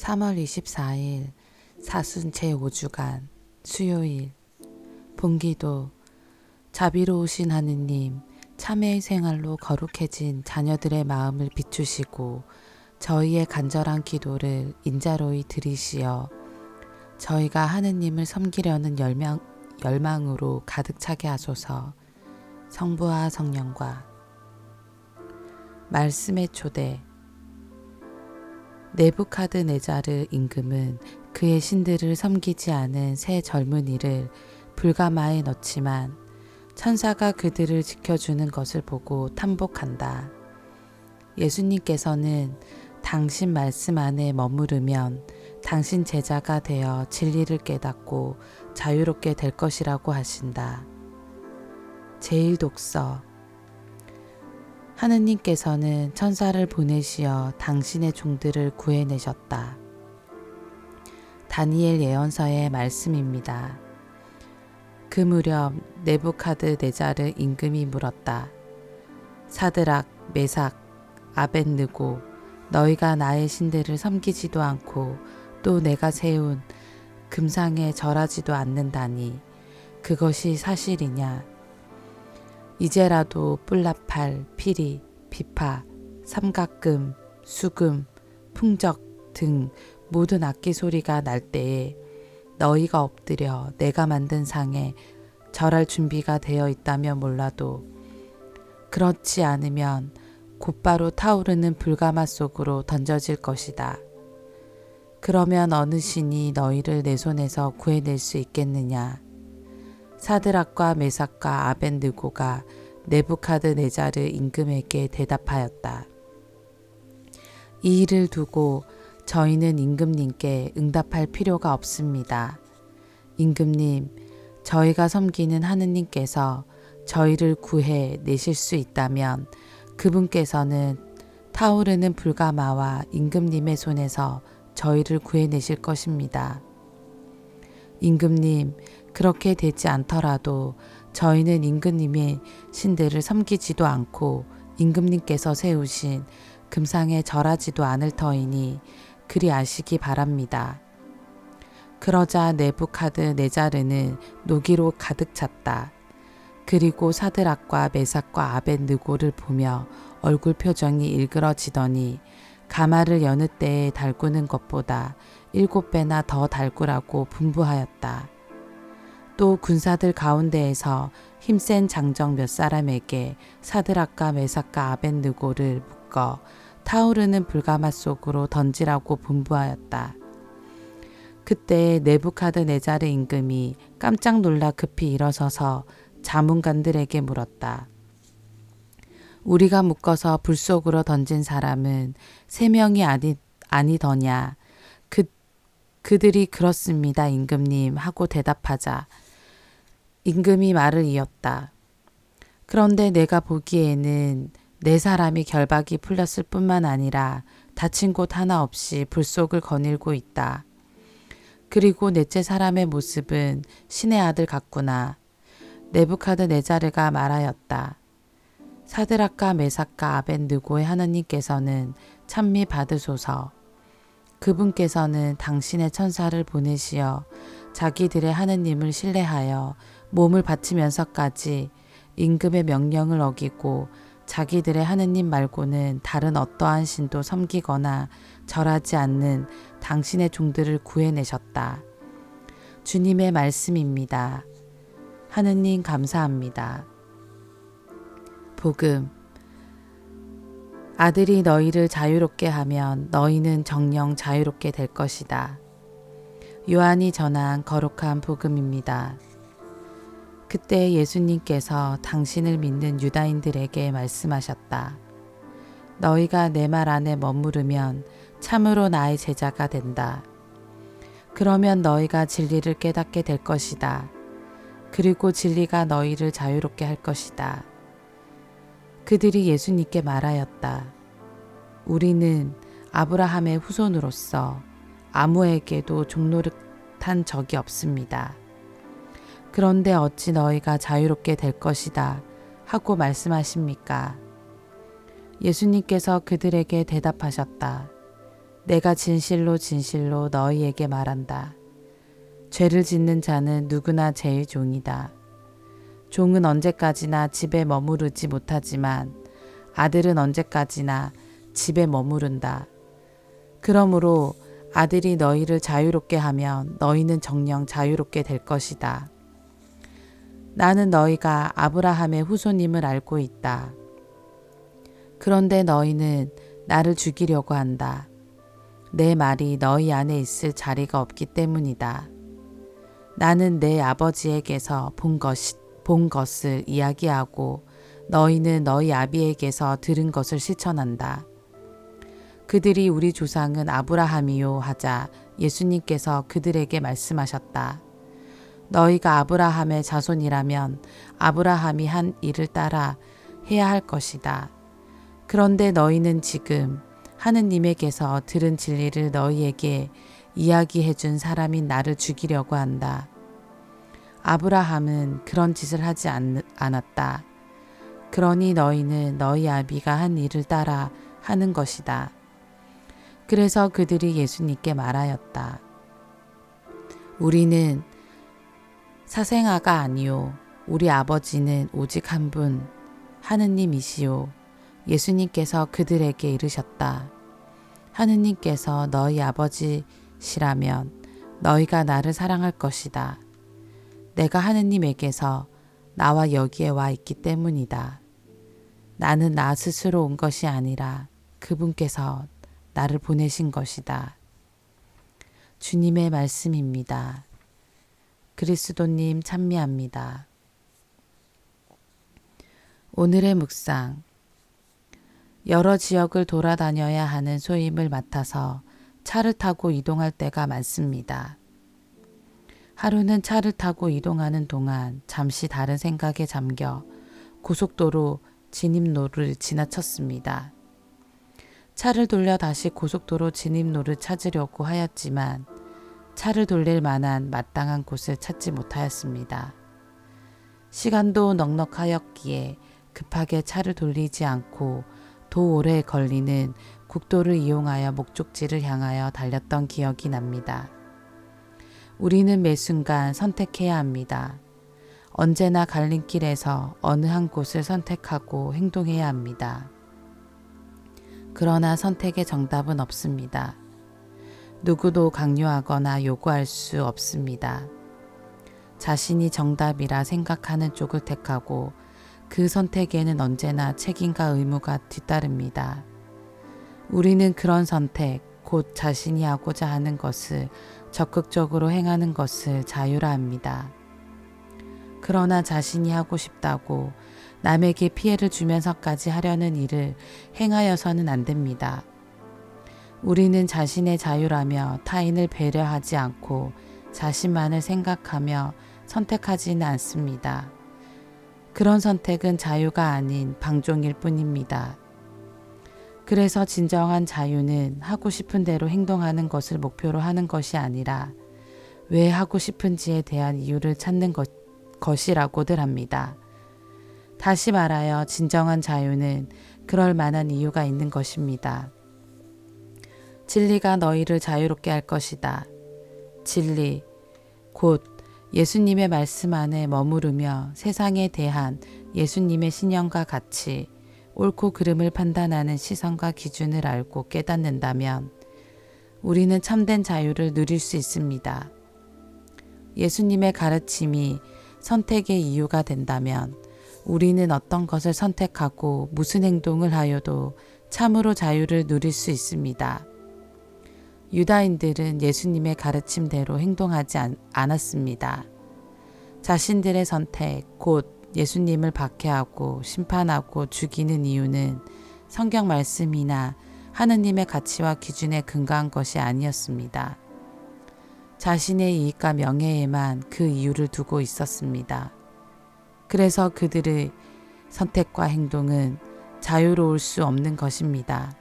3월 24일 사순 제5주간 수요일 본기도 자비로우신 하느님, 참회의 생활로 거룩해진 자녀들의 마음을 비추시고 저희의 간절한 기도를 인자로이 들으시어 저희가 하느님을 섬기려는 열망으로 가득 차게 하소서. 성부와 성령과 말씀의 초대. 네부카드네자르 임금은 그의 신들을 섬기지 않은 새 젊은이를 불가마에 넣지만 천사가 그들을 지켜주는 것을 보고 탐복한다. 예수님께서는 당신 말씀 안에 머무르면 당신 제자가 되어 진리를 깨닫고 자유롭게 될 것이라고 하신다. 제1독서. 하느님께서는 천사를 보내시어 당신의 종들을 구해내셨다. 다니엘 예언서의 말씀입니다. 그 무렵 네부카드네자르 임금이 물었다. 사드락, 메삭, 아벳느고, 너희가 나의 신들을 섬기지도 않고 또 내가 세운 금상에 절하지도 않는다니 그것이 사실이냐? 이제라도 뿔나팔, 피리, 비파, 삼각금, 수금, 풍적 등 모든 악기 소리가 날 때에 너희가 엎드려 내가 만든 상에 절할 준비가 되어 있다면 몰라도 그렇지 않으면 곧바로 타오르는 불가마 속으로 던져질 것이다. 그러면 어느 신이 너희를 내 손에서 구해낼 수 있겠느냐? 사드락과 메삭과 아벳느고가 네부카드네자르 임금에게 대답하였다. 이 일을 두고 저희는 임금님께 응답할 필요가 없습니다. 임금님, 저희가 섬기는 하느님께서 저희를 구해 내실 수 있다면 그분께서는 타오르는 불가마와 임금님의 손에서 저희를 구해내실 것입니다. 임금님, 그렇게 되지 않더라도 저희는 임금님의 신들을 섬기지도 않고 임금님께서 세우신 금상에 절하지도 않을 터이니 그리 아시기 바랍니다. 그러자 네부카드네자르는 노기로 가득 찼다. 그리고 사드락과 메삭과 아벳느고를 보며 얼굴 표정이 일그러지더니 가마를 여느 때에 달구는 것보다 7배나 더 달구라고 분부하였다. 또 군사들 가운데에서 힘센 장정 몇 사람에게 사드락과 메삭과 아벳느고를 묶어 타오르는 불가마 속으로 던지라고 분부하였다. 그때 네부카드네자르 임금이 깜짝 놀라 급히 일어서서 자문관들에게 물었다. 우리가 묶어서 불 속으로 던진 사람은 3명이 아니더냐? 그들이 그렇습니다, 임금님 하고 대답하자 임금이 말을 이었다. 그런데 내가 보기에는 4사람이 결박이 풀렸을 뿐만 아니라 다친 곳 하나 없이 불 속을 거닐고 있다. 그리고 넷째 사람의 모습은 신의 아들 같구나. 네부카드네자르가 말하였다. 사드락과 메삭과 아벳느고의 하느님께서는 찬미 받으소서. 그분께서는 당신의 천사를 보내시어 자기들의 하느님을 신뢰하여 몸을 바치면서까지 임금의 명령을 어기고 자기들의 하느님 말고는 다른 어떠한 신도 섬기거나 절하지 않는 당신의 종들을 구해내셨다. 주님의 말씀입니다. 하느님 감사합니다. 복음. 아들이 너희를 자유롭게 하면 너희는 정녕 자유롭게 될 것이다. 요한이 전한 거룩한 복음입니다. 그때 예수님께서 당신을 믿는 유다인들에게 말씀하셨다. 너희가 내 말 안에 머무르면 참으로 나의 제자가 된다. 그러면 너희가 진리를 깨닫게 될 것이다. 그리고 진리가 너희를 자유롭게 할 것이다. 그들이 예수님께 말하였다. 우리는 아브라함의 후손으로서 아무에게도 종노릇한 적이 없습니다. 그런데 어찌 너희가 자유롭게 될 것이다 하고 말씀하십니까? 예수님께서 그들에게 대답하셨다. 내가 진실로 진실로 너희에게 말한다. 죄를 짓는 자는 누구나 죄의 종이다. 종은 언제까지나 집에 머무르지 못하지만 아들은 언제까지나 집에 머무른다. 그러므로 아들이 너희를 자유롭게 하면 너희는 정녕 자유롭게 될 것이다. 나는 너희가 아브라함의 후손임을 알고 있다. 그런데 너희는 나를 죽이려고 한다. 내 말이 너희 안에 있을 자리가 없기 때문이다. 나는 내 아버지에게서 본 것을 이야기하고 너희는 너희 아비에게서 들은 것을 실천한다. 그들이 우리 조상은 아브라함이요 하자 예수님께서 그들에게 말씀하셨다. 너희가 아브라함의 자손이라면 아브라함이 한 일을 따라 해야 할 것이다. 그런데 너희는 지금 하느님에게서 들은 진리를 너희에게 이야기해 준 사람인 나를 죽이려고 한다. 아브라함은 그런 짓을 하지 않았다. 그러니 너희는 너희 아비가 한 일을 따라 하는 것이다. 그래서 그들이 예수님께 말하였다. 우리는 사생아가 아니요 우리 아버지는 오직 한 분 하느님이시요. 예수님께서 그들에게 이르셨다. 하느님께서 너희 아버지시라면 너희가 나를 사랑할 것이다. 내가 하느님에게서 나와 여기에 와 있기 때문이다. 나는 나 스스로 온 것이 아니라 그분께서 나를 보내신 것이다. 주님의 말씀입니다. 그리스도님 찬미합니다. 오늘의 묵상. 여러 지역을 돌아다녀야 하는 소임을 맡아서 차를 타고 이동할 때가 많습니다. 하루는 차를 타고 이동하는 동안 잠시 다른 생각에 잠겨 고속도로 진입로를 지나쳤습니다. 차를 돌려 다시 고속도로 진입로를 찾으려고 하였지만 차를 돌릴 만한 마땅한 곳을 찾지 못하였습니다. 시간도 넉넉하였기에 급하게 차를 돌리지 않고 도 오래 걸리는 국도를 이용하여 목적지를 향하여 달렸던 기억이 납니다. 우리는 매 순간 선택해야 합니다. 언제나 갈림길에서 어느 한 곳을 선택하고 행동해야 합니다. 그러나 선택의 정답은 없습니다. 누구도 강요하거나 요구할 수 없습니다. 자신이 정답이라 생각하는 쪽을 택하고 그 선택에는 언제나 책임과 의무가 뒤따릅니다. 우리는 그런 선택, 곧 자신이 하고자 하는 것을 적극적으로 행하는 것을 자유라 합니다. 그러나 자신이 하고 싶다고 남에게 피해를 주면서까지 하려는 일을 행하여서는 안 됩니다. 우리는 자신의 자유라며 타인을 배려하지 않고 자신만을 생각하며 선택하지는 않습니다. 그런 선택은 자유가 아닌 방종일 뿐입니다. 그래서 진정한 자유는 하고 싶은 대로 행동하는 것을 목표로 하는 것이 아니라 왜 하고 싶은지에 대한 이유를 찾는 것이라고들 합니다. 다시 말하여 진정한 자유는 그럴 만한 이유가 있는 것입니다. 진리가 너희를 자유롭게 할 것이다. 진리, 곧 예수님의 말씀 안에 머무르며 세상에 대한 예수님의 신념과 같이 옳고 그름을 판단하는 시선과 기준을 알고 깨닫는다면 우리는 참된 자유를 누릴 수 있습니다. 예수님의 가르침이 선택의 이유가 된다면 우리는 어떤 것을 선택하고 무슨 행동을 하여도 참으로 자유를 누릴 수 있습니다. 유다인들은 예수님의 가르침대로 행동하지 않았습니다. 자신들의 선택, 곧 예수님을 박해하고 심판하고 죽이는 이유는 성경 말씀이나 하느님의 가치와 기준에 근거한 것이 아니었습니다. 자신의 이익과 명예에만 그 이유를 두고 있었습니다. 그래서 그들의 선택과 행동은 자유로울 수 없는 것입니다.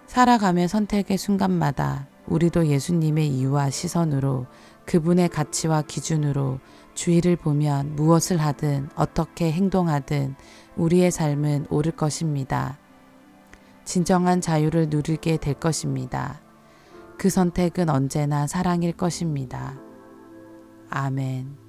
살아가며 선택의 순간마다 우리도 예수님의 이유와 시선으로 그분의 가치와 기준으로 주위를 보면 무엇을 하든 어떻게 행동하든 우리의 삶은 옳을 것입니다. 진정한 자유를 누리게 될 것입니다. 그 선택은 언제나 사랑일 것입니다. 아멘.